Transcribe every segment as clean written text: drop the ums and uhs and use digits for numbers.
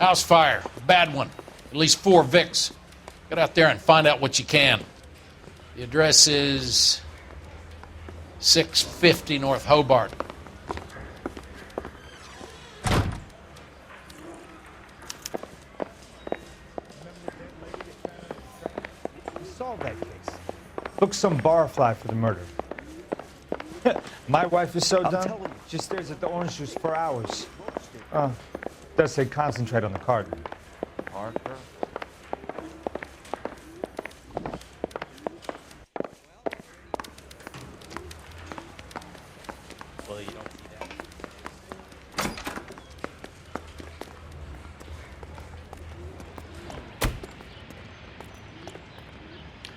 house fire. A bad one. At least 4 Vicks. Get out there and find out what you can. The address is 650 North Hobart. Solve that case. Book some barfly for the murder. My wife is so done. She stares at the orange juice for hours. Does say concentrate on the carton. Parker? Well, you don't see that.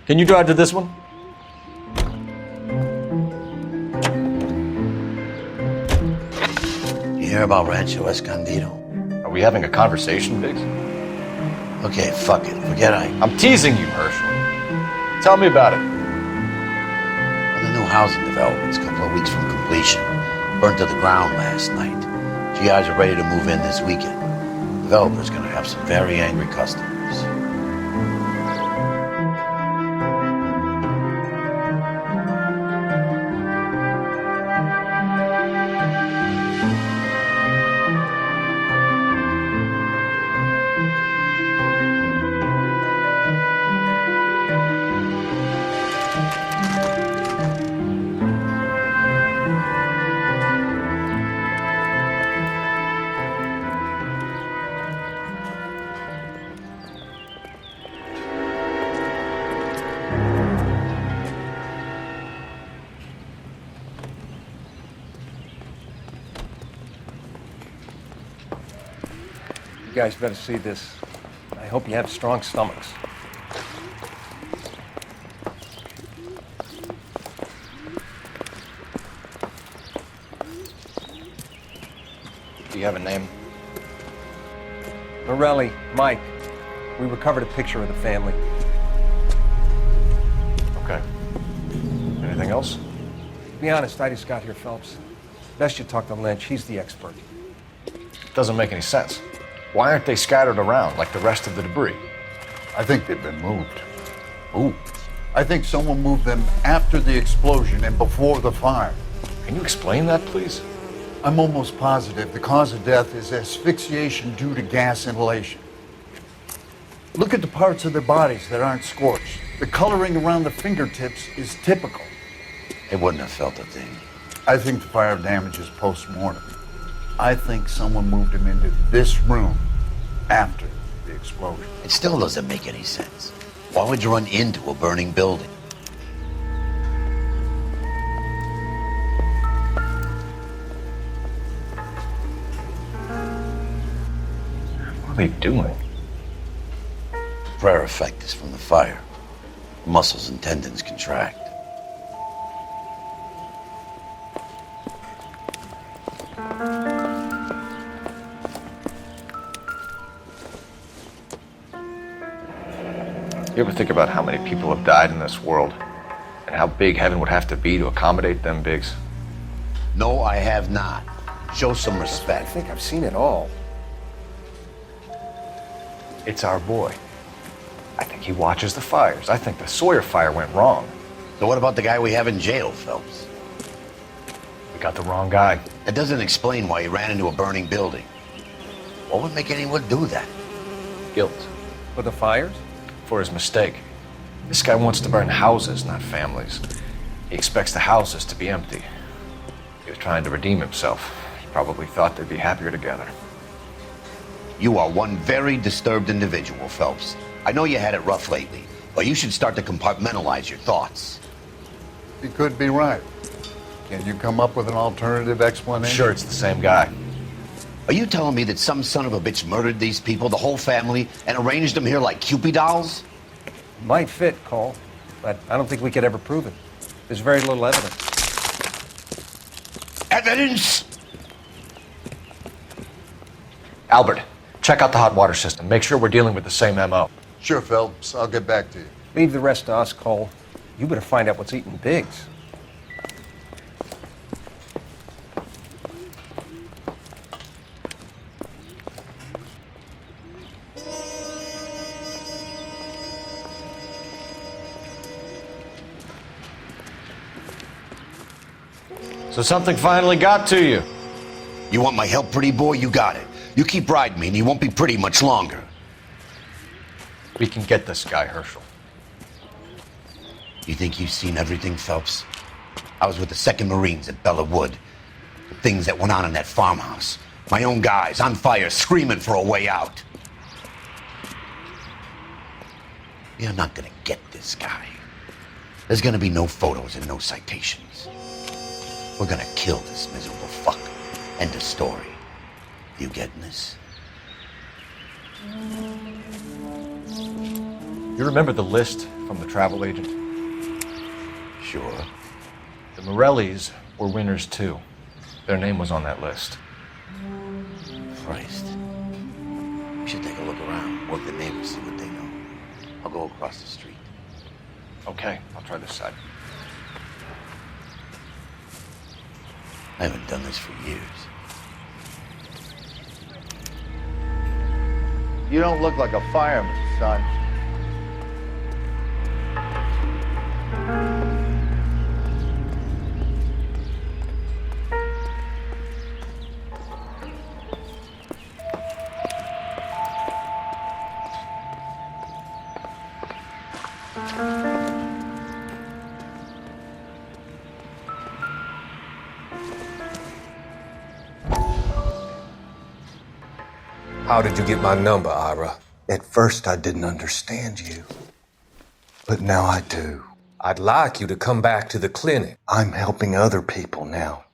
Can you drive to this one? You hear about Rancho Escondido? Are we having a conversation, Biggs? Okay, fuck it. Forget I'm teasing you, Herschel. Tell me about it. Well, the new housing development's a couple of weeks from completion. Burned to the ground last night. GIs are ready to move in this weekend. Developer's gonna have some very angry customers. You guys better see this. I hope you have strong stomachs. Do you have a name? Morelli, Mike. We recovered a picture of the family. Okay. Anything else? To be honest, I just got here, Phelps. Best you talk to Lynch. He's the expert. Doesn't make any sense. Why aren't they scattered around like the rest of the debris? I think they've been moved. Ooh. I think someone moved them after the explosion and before the fire. Can you explain that, please? I'm almost positive the cause of death is asphyxiation due to gas inhalation. Look at the parts of their bodies that aren't scorched. The coloring around the fingertips is typical. They wouldn't have felt a thing. I think the fire damage is post-mortem. I think someone moved him into this room after the explosion. It still doesn't make any sense. Why would you run into a burning building? What are they doing? Prayer effect is from the fire. Muscles and tendons contract. You ever think about how many people have died in this world? And how big heaven would have to be to accommodate them, Biggs? No, I have not. Show some I respect. think I've seen it all. It's our boy. I think he watches the fires. I think the Sawyer fire went wrong. So what about the guy we have in jail, Phelps? We got the wrong guy. That doesn't explain why he ran into a burning building. What would make anyone do that? Guilt. For the fires? For his mistake. This guy wants to burn houses, not families. He expects the houses to be empty. He was trying to redeem himself. He probably thought they'd be happier together. You are one very disturbed individual, Phelps. I know you had it rough lately, but you should start to compartmentalize your thoughts. He could be right. Can you come up with an alternative explanation? Sure, it's the same guy. Are you telling me that some son of a bitch murdered these people, the whole family, and arranged them here like Cupid dolls? Might fit, Cole, but I don't think we could ever prove it. There's very little evidence. Evidence? Albert, check out the hot water system. Make sure we're dealing with the same MO. Sure, Phelps. I'll get back to you. Leave the rest to us, Cole. You better find out what's eating Biggs. So something finally got to you. You want my help, pretty boy? You got it. You keep riding me and you won't be pretty much longer. We can get this guy, Herschel. You think you've seen everything, Phelps? I was with the 2nd Marines at Bella Wood. The things that went on in that farmhouse. My own guys on fire, screaming for a way out. You're not gonna get this guy. There's gonna be no photos and no citations. We're gonna kill this miserable fuck. End of story. You getting this? You remember the list from the travel agent? Sure. The Morellis were winners too. Their name was on that list. Christ. We should take a look around, work the neighbors, see what they know. I'll go across the street. Okay, I'll try this side. I haven't done this for years. You don't look like a fireman, son. How did you get my number, Ira? At first, I didn't understand you, but now I do. I'd like you to come back to the clinic. I'm helping other people now,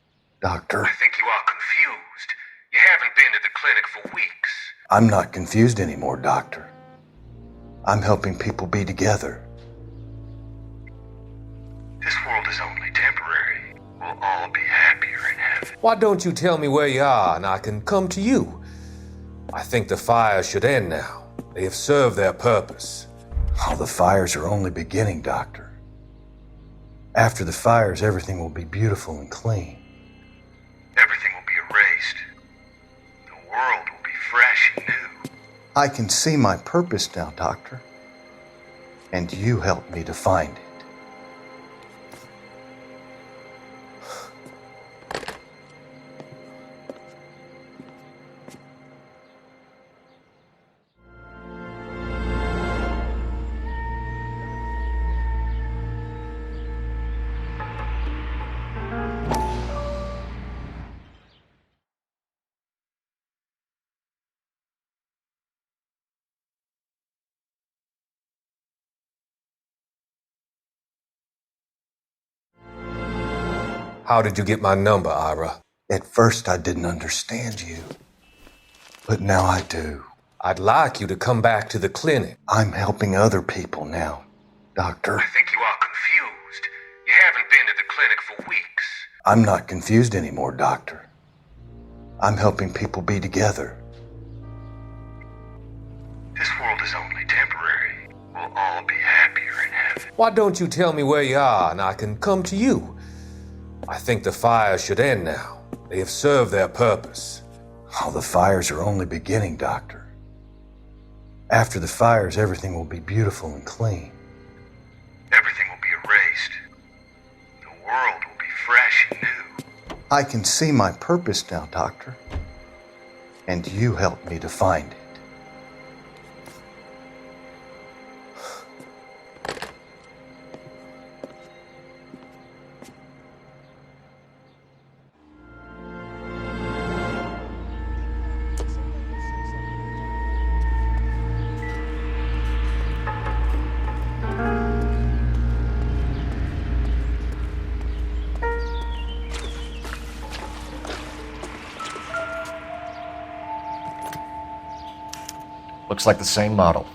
Doctor. I think you are confused. You haven't been to the clinic for weeks. I'm not confused anymore, Doctor. I'm helping people be together. This world is only temporary. We'll all be happier in heaven. Why don't you tell me where you are and I can come to you? I think the fire should end now. They have served their purpose. Oh, the fires are only beginning, Doctor. After the fires, everything will be beautiful and clean. Everything will be erased. The world will be fresh and new. I can see my purpose now, Doctor. And you helped me to find it. How did you get my number, Ira? At first, I didn't understand you, but now I do. I'd like you to come back to the clinic. I'm helping other people now, Doctor. I think you are confused. You haven't been to the clinic for weeks. I'm not confused anymore, Doctor. I'm helping people be together. This world is only temporary. We'll all be happier in heaven. Why don't you tell me where you are and I can come to you? I think the fire should end now. They have served their purpose. Oh, the fires are only beginning, Doctor. After the fires, everything will be beautiful and clean. Everything will be erased. The world will be fresh and new. I can see my purpose now, Doctor. And you helped me to find it. Looks like the same model.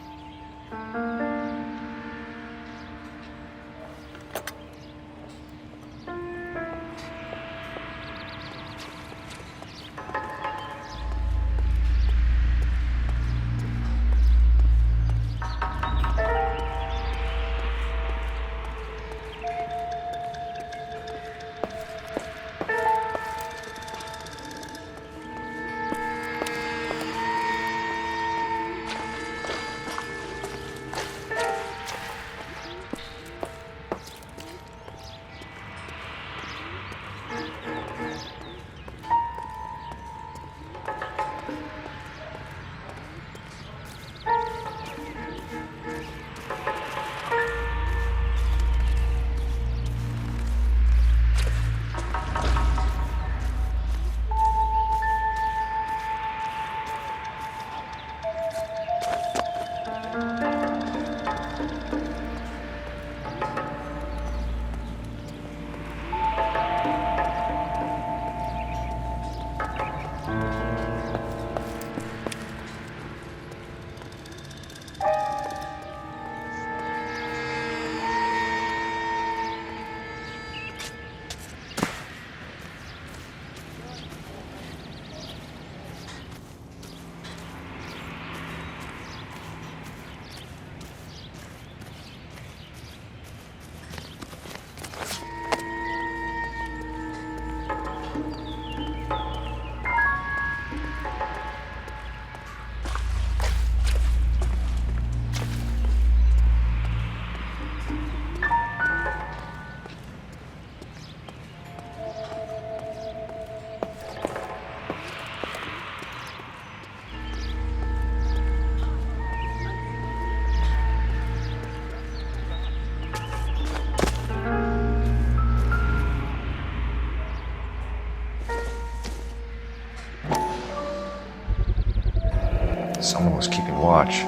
Someone was keeping watch.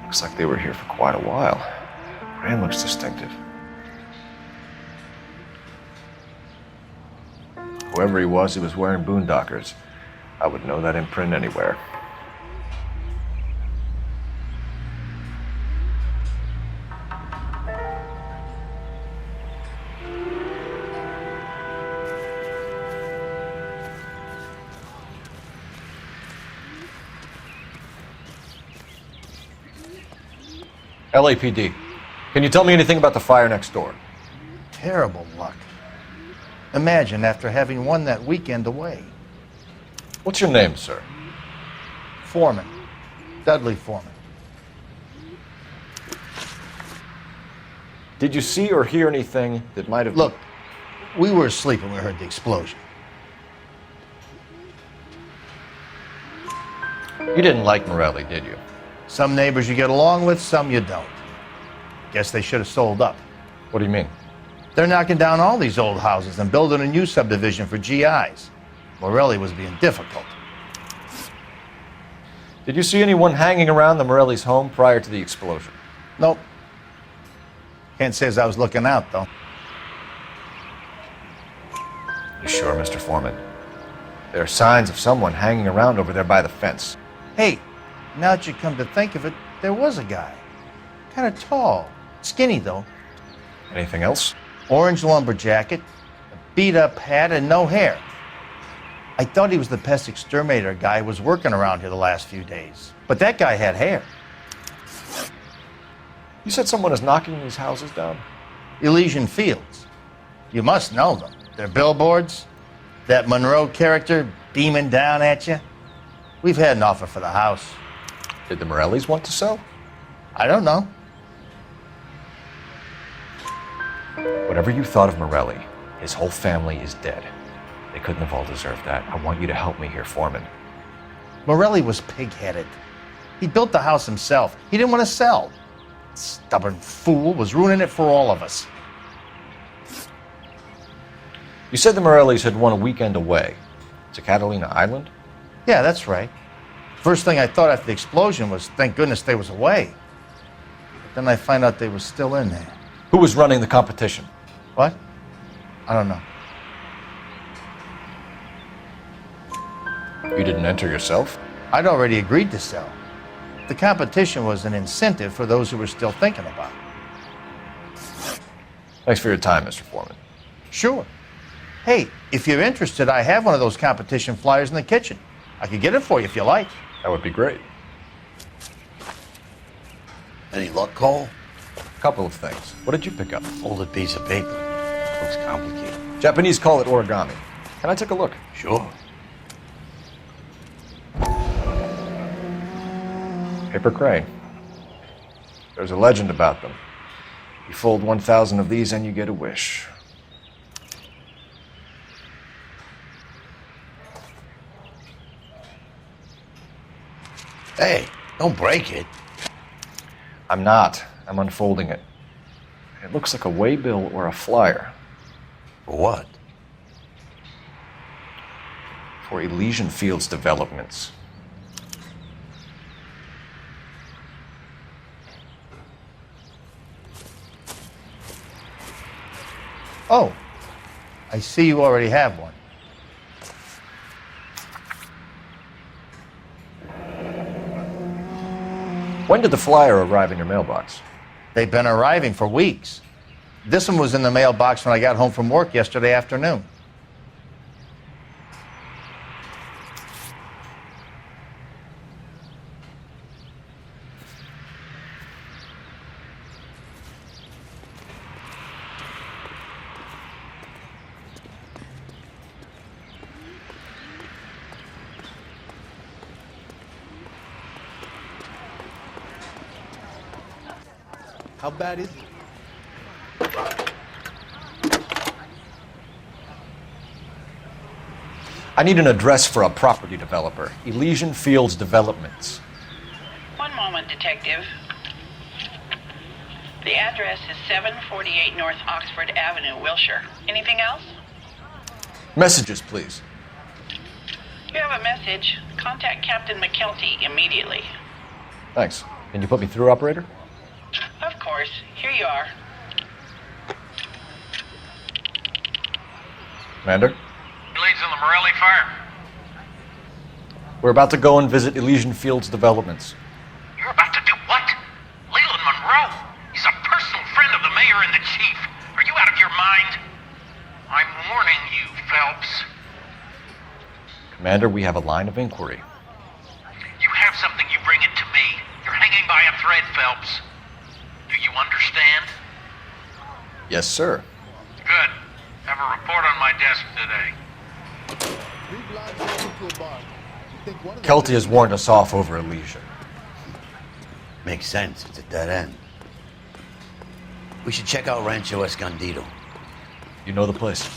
Looks like they were here for quite a while. Brand looks distinctive. Whoever he was wearing boondockers. I would know that imprint anywhere. LAPD, can you tell me anything about the fire next door? Terrible luck. Imagine after having won that weekend away. What's your name, sir? Foreman. Dudley Foreman. Did you see or hear anything that might have... Look, we were asleep when we heard the explosion. You didn't like Morelli, did you? Some neighbors you get along with, some you don't. Guess they should have sold up. What do you mean? They're knocking down all these old houses and building a new subdivision for GIs. Morelli was being difficult. Did you see anyone hanging around the Morelli's home prior to the explosion? Nope. Can't say as I was looking out, though. You sure, Mr. Foreman? There are signs of someone hanging around over there by the fence. Hey, now that you come to think of it, there was a guy. Kind of tall. Skinny, though. Anything else? Orange lumber jacket, a beat-up hat, and no hair. I thought he was the pest exterminator guy who was working around here the last few days. But that guy had hair. You said someone is knocking these houses down? Elsian Fields. You must know them. Their billboards, that Monroe character beaming down at you. We've had an offer for the house. Did the Morellis want to sell? I don't know. Whatever you thought of Morelli, his whole family is dead. They couldn't have all deserved that. I want you to help me here, Foreman. Morelli was pig-headed. He built the house himself. He didn't want to sell. Stubborn fool was ruining it for all of us. You said the Morellis had won a weekend away to Catalina Island? Yeah, that's right. First thing I thought after the explosion was, thank goodness they was away. But then I find out they were still in there. Who was running the competition? What? I don't know. You didn't enter yourself? I'd already agreed to sell. The competition was an incentive for those who were still thinking about it. Thanks for your time, Mr. Foreman. Sure. Hey, if you're interested, I have one of those competition flyers in the kitchen. I could get it for you if you like. That would be great. Any luck, Cole? A couple of things. What did you pick up? Folded piece of paper. Looks complicated. Japanese call it origami. Can I take a look? Sure. Paper crane. There's a legend about them. You fold 1,000 of these and you get a wish. Hey, don't break it. I'm not. I'm unfolding it. It looks like a waybill or a flyer. For what? For Elsian Fields developments. Oh, I see you already have one. When did the flyer arrive in your mailbox? They've been arriving for weeks. This one was in the mailbox when I got home from work yesterday afternoon. How bad is it? I need an address for a property developer. Elsian Fields Developments. One moment, Detective. The address is 748 North Oxford Avenue, Wilshire. Anything else? Messages, please. You have a message. Contact Captain McKelty immediately. Thanks. Can you put me through, operator? Of course. Here you are. Commander? Leads on the Morelli fire. We're about to go and visit Elsian Fields Developments. You're about to do what? Leland Monroe? He's a personal friend of the mayor and the chief. Are you out of your mind? I'm warning you, Phelps. Commander, we have a line of inquiry. You have something, you bring it to me. You're hanging by a thread, Phelps. Do you understand? Yes, sir. Good. Have a report on my desk today. Kelty has warned us off over Elsian. Makes sense. It's a dead end. We should check out Rancho Escondido. You know the place?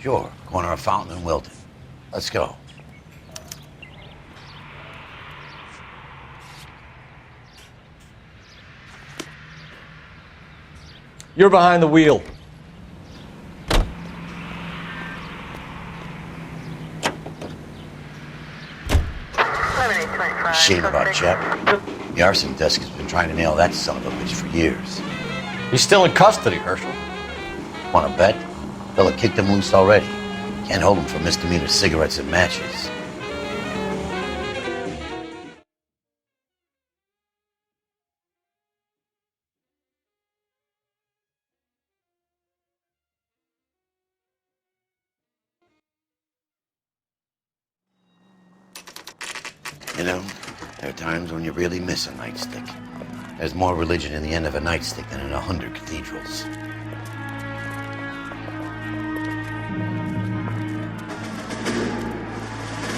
Sure. Corner of Fountain and Wilton. Let's go. You're behind the wheel. Shame about Chap. The arson desk has been trying to nail that son of a bitch for years. He's still in custody, Herschel. Wanna bet? Fella kicked him loose already. Can't hold him for misdemeanor cigarettes and matches. You know, there are times when you really miss a nightstick. There's more religion in the end of a nightstick than in 100 cathedrals.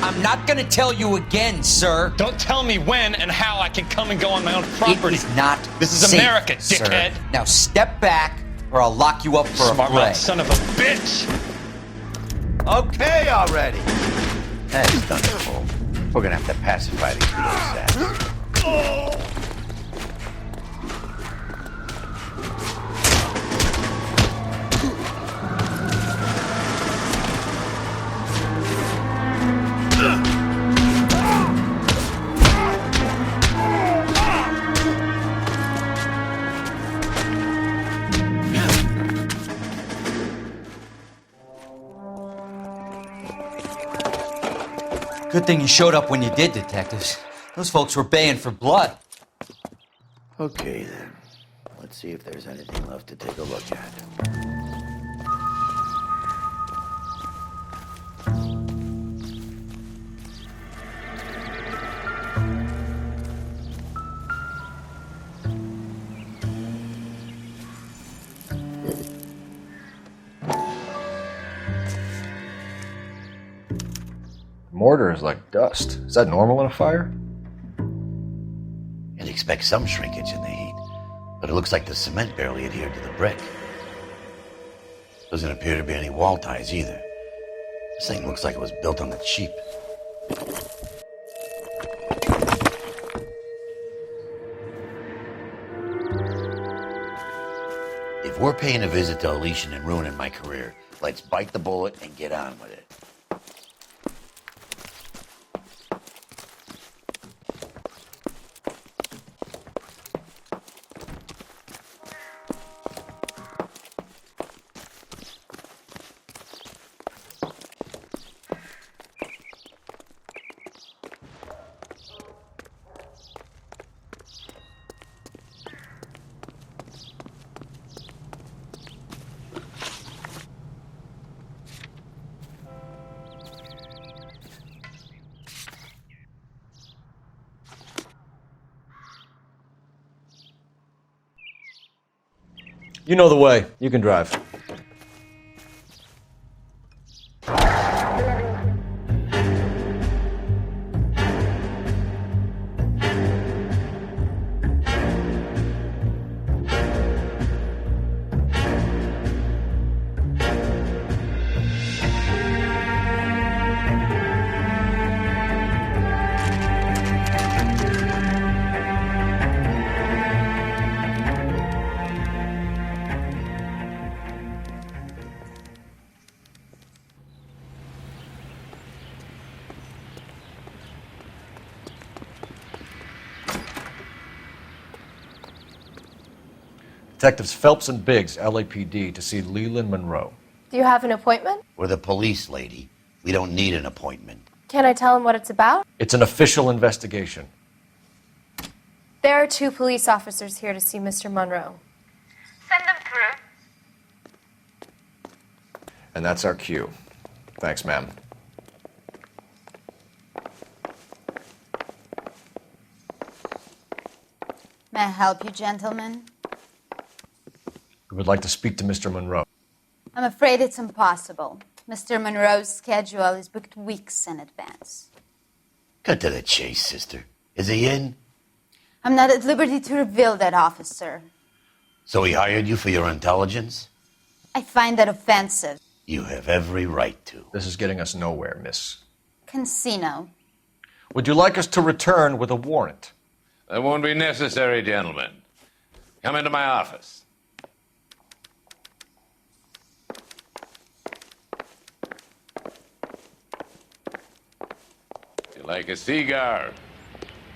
I'm not gonna tell you again, sir. Don't tell me when and how I can come and go on my own property. It is not This is safe, America, dickhead. Sir. Now step back, or I'll lock you up for Smart a fray. mouth son of a bitch! Okay already! That's done, Cole. We're gonna have to pacify these little saps. Good thing you showed up when you did, detectives. Those folks were baying for blood. Okay then. Let's see if there's anything left to take a look at. Mortar is like dust. Is that normal in a fire? You'd expect some shrinkage in the heat, but it looks like the cement barely adhered to the brick. Doesn't appear to be any wall ties either. This thing looks like it was built on the cheap. If we're paying a visit to Elsian and ruining my career, let's bite the bullet and get on with it. You know the way. You can drive. Detectives Phelps and Biggs, LAPD, to see Leland Monroe. Do you have an appointment? We're the police, lady. We don't need an appointment. Can I tell him what it's about? It's an official investigation. There are 2 police officers here to see Mr. Monroe. Send them through. And that's our cue. Thanks, ma'am. May I help you, gentlemen? We would like to speak to Mr. Monroe. I'm afraid it's impossible. Mr. Monroe's schedule is booked weeks in advance. Cut to the chase, sister. Is he in? I'm not at liberty to reveal that, officer. So he hired you for your intelligence? I find that offensive. You have every right to. This is getting us nowhere, miss. Casino. Would you like us to return with a warrant? That won't be necessary, gentlemen. Come into my office. You like a cigar?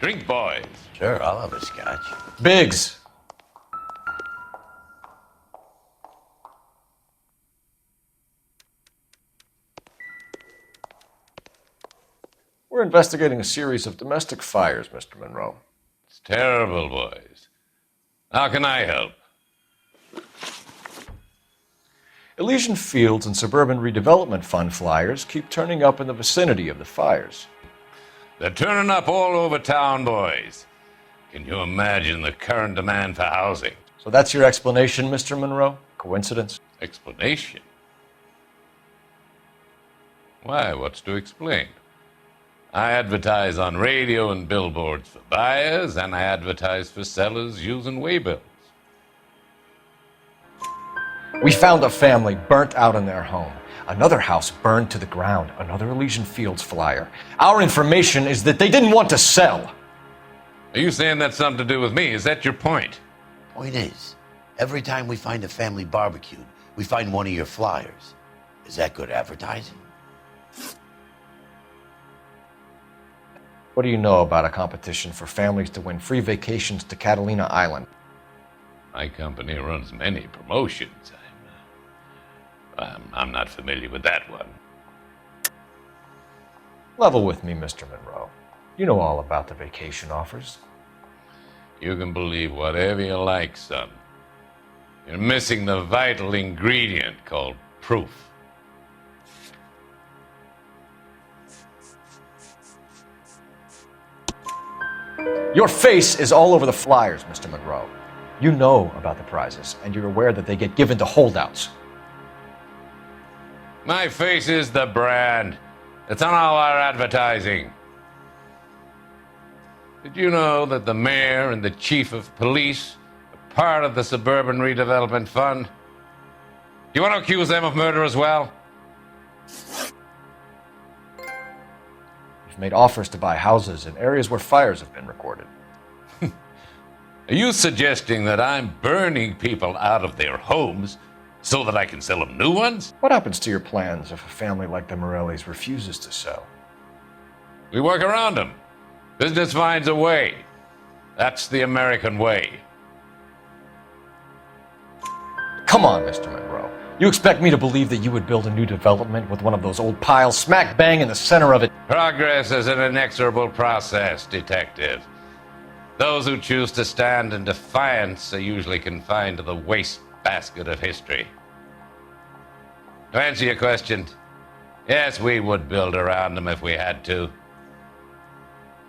Drink, boys. Sure, I'll have a scotch. Biggs! We're investigating a series of domestic fires, Mr. Monroe. It's terrible, boys. How can I help? Elysian Fields and Suburban Redevelopment Fund flyers keep turning up in the vicinity of the fires. They're turning up all over town, boys. Can you imagine the current demand for housing? So that's your explanation, Mr. Monroe? Coincidence? Explanation? Why, what's to explain? I advertise on radio and billboards for buyers, and I advertise for sellers using waybills. We found a family burnt out in their home. Another house burned to the ground. Another Elysian Fields flyer. Our information is that they didn't want to sell. Are you saying that's something to do with me? Is that your point? Point is, every time we find a family barbecued, we find one of your flyers. Is that good advertising? What do you know about a competition for families to win free vacations to Catalina Island? My company runs many promotions. I'm not familiar with that one. Level with me, Mr. Monroe. You know all about the vacation offers. You can believe whatever you like, son. You're missing the vital ingredient called proof. Your face is all over the flyers, Mr. Monroe. You know about the prizes, and you're aware that they get given to holdouts. My face is the brand. It's on all our advertising. Did you know that the mayor and the chief of police are part of the Suburban Redevelopment Fund? Do you want to accuse them of murder as well? You've made offers to buy houses in areas where fires have been recorded. Are you suggesting that I'm burning people out of their homes so that I can sell them new ones? What happens to your plans if a family like the Morellis refuses to sell? We work around them. Business finds a way. That's the American way. Come on, Mr. Monroe. You expect me to believe that you would build a new development with one of those old piles smack bang in the center of it? Progress is an inexorable process, detective. Those who choose to stand in defiance are usually confined to the wastebasket of history. To answer your question, yes, we would build around them if we had to.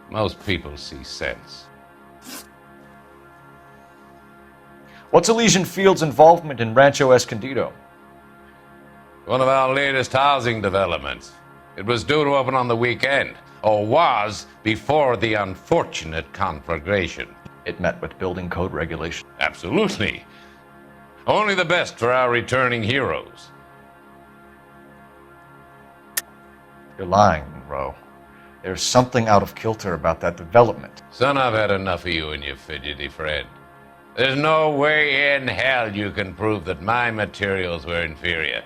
Most people see sense. What's Elysian Field's involvement in Rancho Escondido? One of our latest housing developments. It was due to open on the weekend, or was before the unfortunate conflagration. It met with building code regulation. Absolutely. Only the best for our returning heroes. You're lying, Monroe. There's something out of kilter about that development. Son, I've had enough of you and your fidgety friend. There's no way in hell you can prove that my materials were inferior.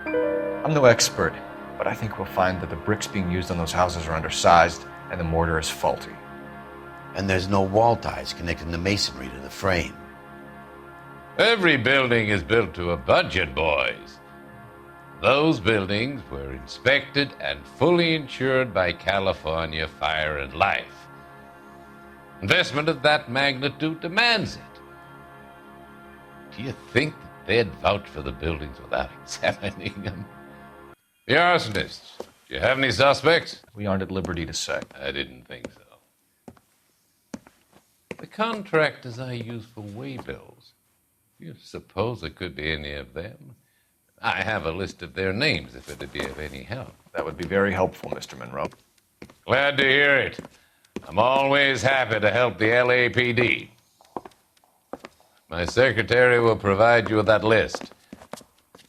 I'm no expert, but I think we'll find that the bricks being used on those houses are undersized and the mortar is faulty. And there's no wall ties connecting the masonry to the frame. Every building is built to a budget, boys. Those buildings were inspected and fully insured by California Fire and Life. Investment of that magnitude demands it. Do you think that they'd vouch for the buildings without examining them? The arsonists. Do you have any suspects? We aren't at liberty to say. I didn't think so. The contractors I use for waybills. Do you suppose it could be any of them? I have a list of their names if it'd be of any help. That would be very helpful, Mr. Monroe. Glad to hear it. I'm always happy to help the LAPD. My secretary will provide you with that list.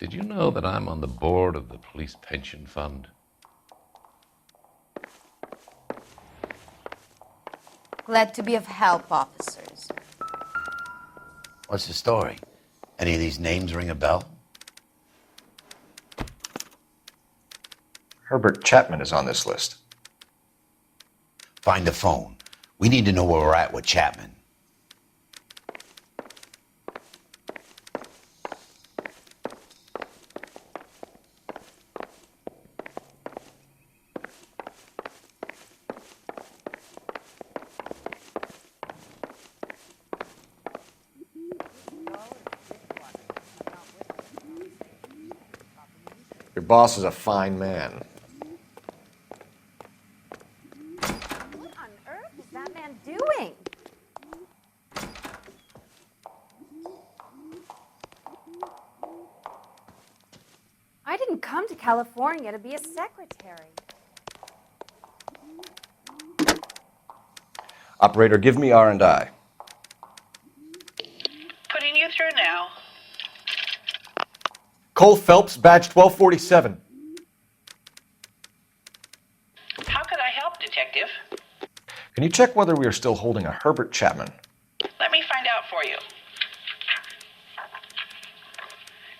Did you know that I'm on the board of the police pension fund? Glad to be of help, officers. What's the story? Any of these names ring a bell? Herbert Chapman is on this list. Find the phone. We need to know where we're at with Chapman. Your boss is a fine man. What on earth is that man doing? I didn't come to California to be a secretary. Operator, give me R&I. Putting you through now. Cole Phelps, badge 1247. How could I help, Detective? Can you check whether we are still holding a Herbert Chapman? Let me find out for you.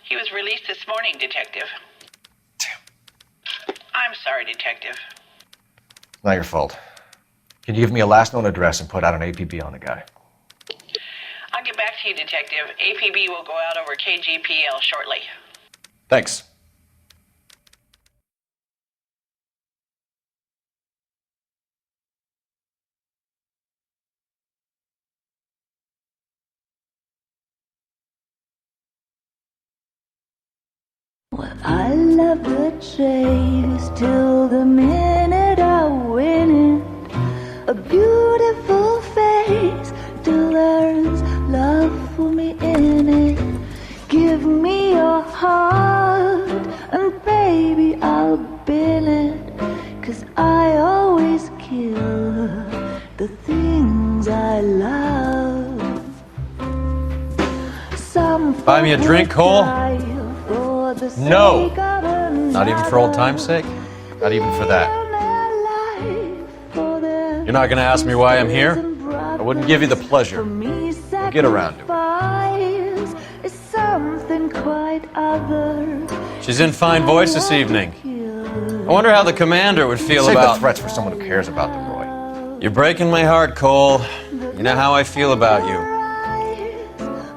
He was released this morning, Detective. Damn. I'm sorry, Detective. It's not your fault. Can you give me a last known address and put out an APB on the guy? I'll get back to you, Detective. APB will go out over KGPL shortly. Thanks. Well, I love the chase till the minute I win it. A beautiful face till there's love for me in it. Give me your heart and baby I'll bill it. 'Cause I always kill the things I love. Some Buy me a drink, Cole? for the No. sake of another. Not even for old time's sake? Not even for that. You're not gonna ask me why I'm here? I wouldn't give you the pleasure. We'll get around to it. Is something quite other. She's in fine voice this evening. I wonder how the commander would feel Save about... the threats for someone who cares about them, Roy. You're breaking my heart, Cole. You know how I feel about you.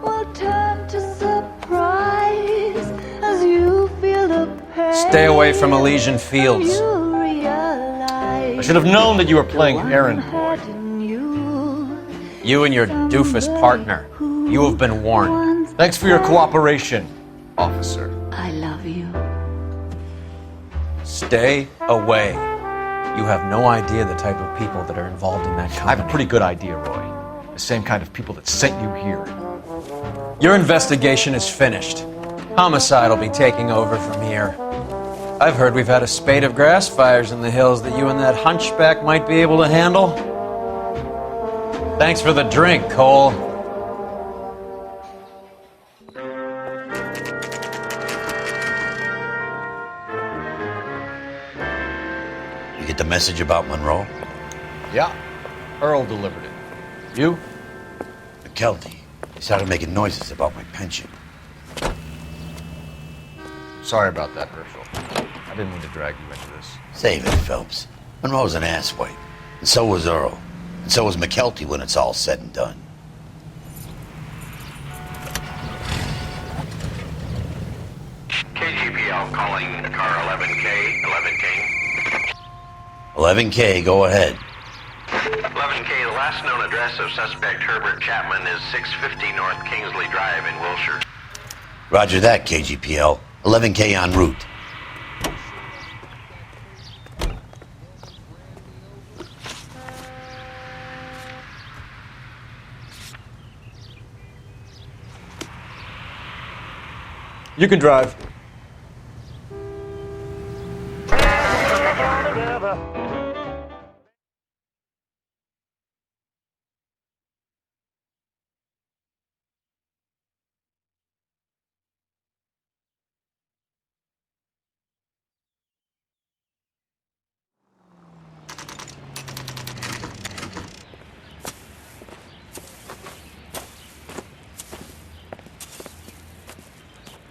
Will turn to surprise as you feel the pain. Stay away from Elysian Fields. You realize I should have known that you were playing errand boy. You and your doofus partner. You have been warned. Thanks for your cooperation, officer. I love you. Stay away. You have no idea the type of people that are involved in that company. I have a pretty good idea, Roy. The same kind of people that sent you here. Your investigation is finished. Homicide will be taking over from here. I've heard we've had a spate of grass fires in the hills that you and that hunchback might be able to handle. Thanks for the drink, Cole. You get the message about Monroe? Yeah, Earl delivered it. You? McKelty. He started making noises about my pension. Sorry about that, Herschel. I didn't mean to drag you into this. Save it, Phelps. Monroe's an asswipe. And so was Earl. And so was McKelty when it's all said and done. KGPL calling car 11K, 11K, go ahead. 11K, the last known address of suspect Herbert Chapman is 650 North Kingsley Drive in Wilshire. Roger that, KGPL. 11K en route. You can drive.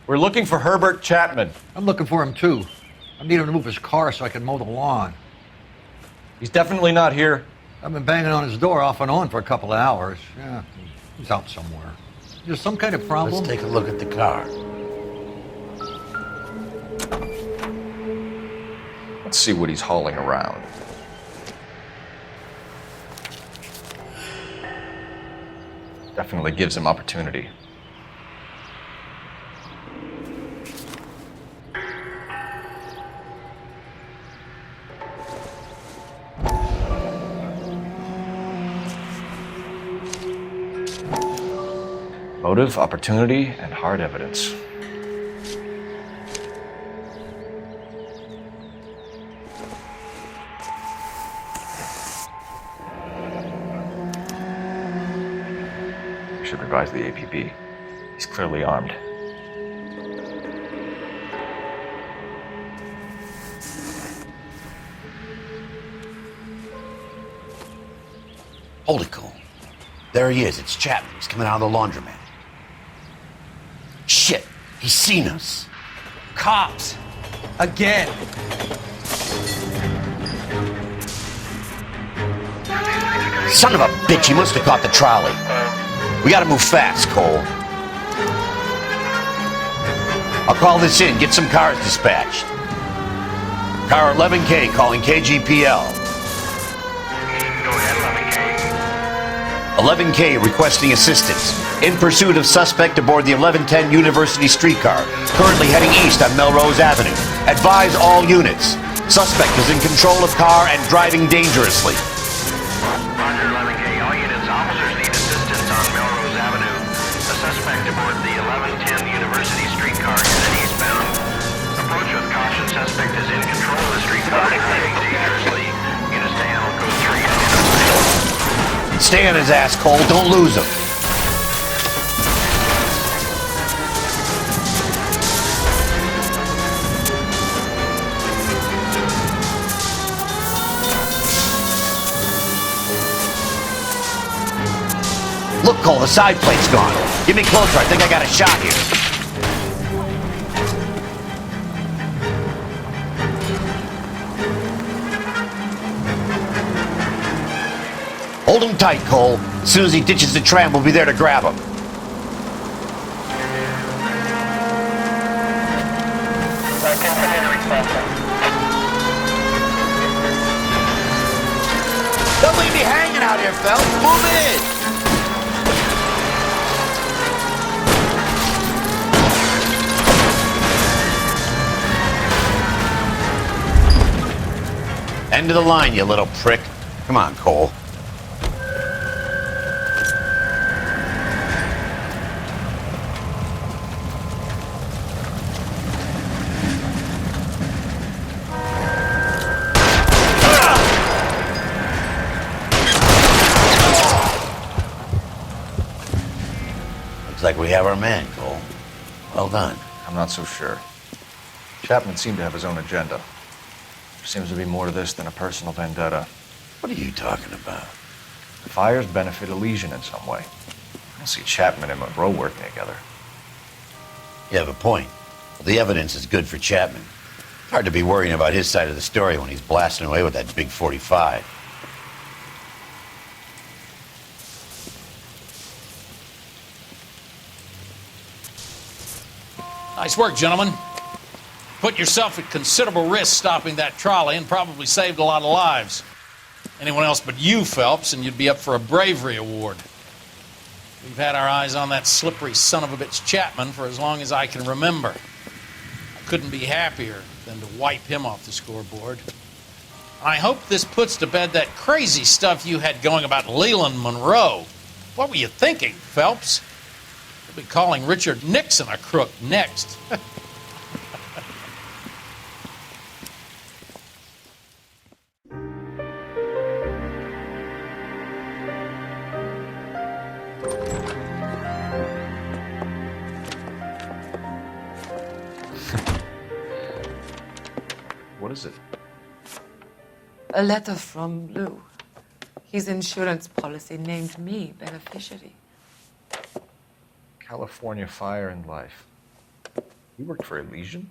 We're looking for Herbert Chapman. I'm looking for him too. I need him to move his car so I can mow the lawn. He's definitely not here. I've been banging on his door off and on for a couple of hours. Yeah, he's out somewhere. Is there some kind of problem? Let's take a look at the car. Let's see what he's hauling around. Definitely gives him opportunity. Motive, opportunity, and hard evidence. We should revise the APB. He's clearly armed. Hold it, Cole. There he is. It's Chapman. He's coming out of the laundromat. Shit! He's seen us. Cops! Again! Son of a bitch, he must have caught the trolley. We gotta move fast, Cole. I'll call this in, get some cars dispatched. Car 11K calling KGPL. 11K requesting assistance. In pursuit of suspect aboard the 1110 University streetcar, currently heading east on Melrose Avenue. Advise all units. Suspect is in control of car and driving dangerously. Roger, 11K, all units, officers need assistance on Melrose Avenue. The suspect aboard the 1110 University streetcar headed eastbound. Approach with caution, suspect is in control of the streetcar and driving dangerously. Units to handle code 3. Stay on his ass, Cole. Don't lose him. Look, Cole, the side plate's gone. Get me closer. I think I got a shot here. Hold him tight, Cole. As soon as he ditches the tram, we'll be there to grab him. Don't leave me hanging out here, Phelps. Move in. End of the line, you little prick. Come on, Cole. Looks like we have our man, Cole. Well done. I'm not so sure. Chapman seemed to have his own agenda. There seems to be more to this than a personal vendetta. What are you talking about? The fires benefit Elsian in some way. I don't see Chapman and Monroe working together. You have a point. Well, the evidence is good for Chapman. Hard to be worrying about his side of the story when he's blasting away with that big 45. Nice work, gentlemen. Put yourself at considerable risk stopping that trolley and probably saved a lot of lives. Anyone else but you, Phelps, and you'd be up for a bravery award. We've had our eyes on that slippery son of a bitch Chapman for as long as I can remember. I couldn't be happier than to wipe him off the scoreboard. I hope this puts to bed that crazy stuff you had going about Leland Monroe. What were you thinking, Phelps? We'll be calling Richard Nixon a crook next. What is it? A letter from Lou. His insurance policy named me beneficiary. California Fire and Life. You worked for Elsian?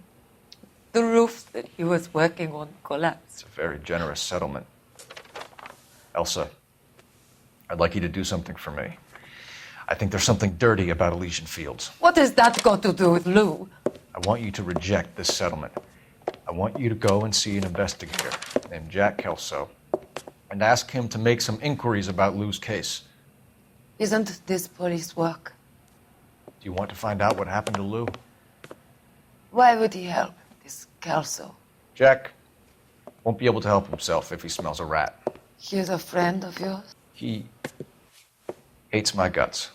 The roof that he was working on collapsed. It's a very generous settlement. Elsa, I'd like you to do something for me. I think there's something dirty about Elysian Fields. What has that got to do with Lou? I want you to reject this settlement. I want you to go and see an investigator named Jack Kelso and ask him to make some inquiries about Lou's case. Isn't this police work? Do you want to find out what happened to Lou? Why would he help, this Kelso? Jack won't be able to help himself if he smells a rat. He's a friend of yours? He hates my guts.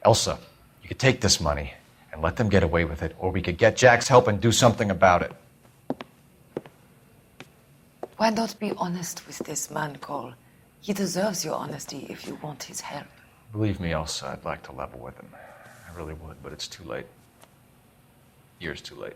Elsa, you could take this money and let them get away with it, or we could get Jack's help and do something about it. Why not be honest with this man, Cole? He deserves your honesty if you want his help. Believe me, Elsa, I'd like to level with him. I really would, but it's too late. Years too late.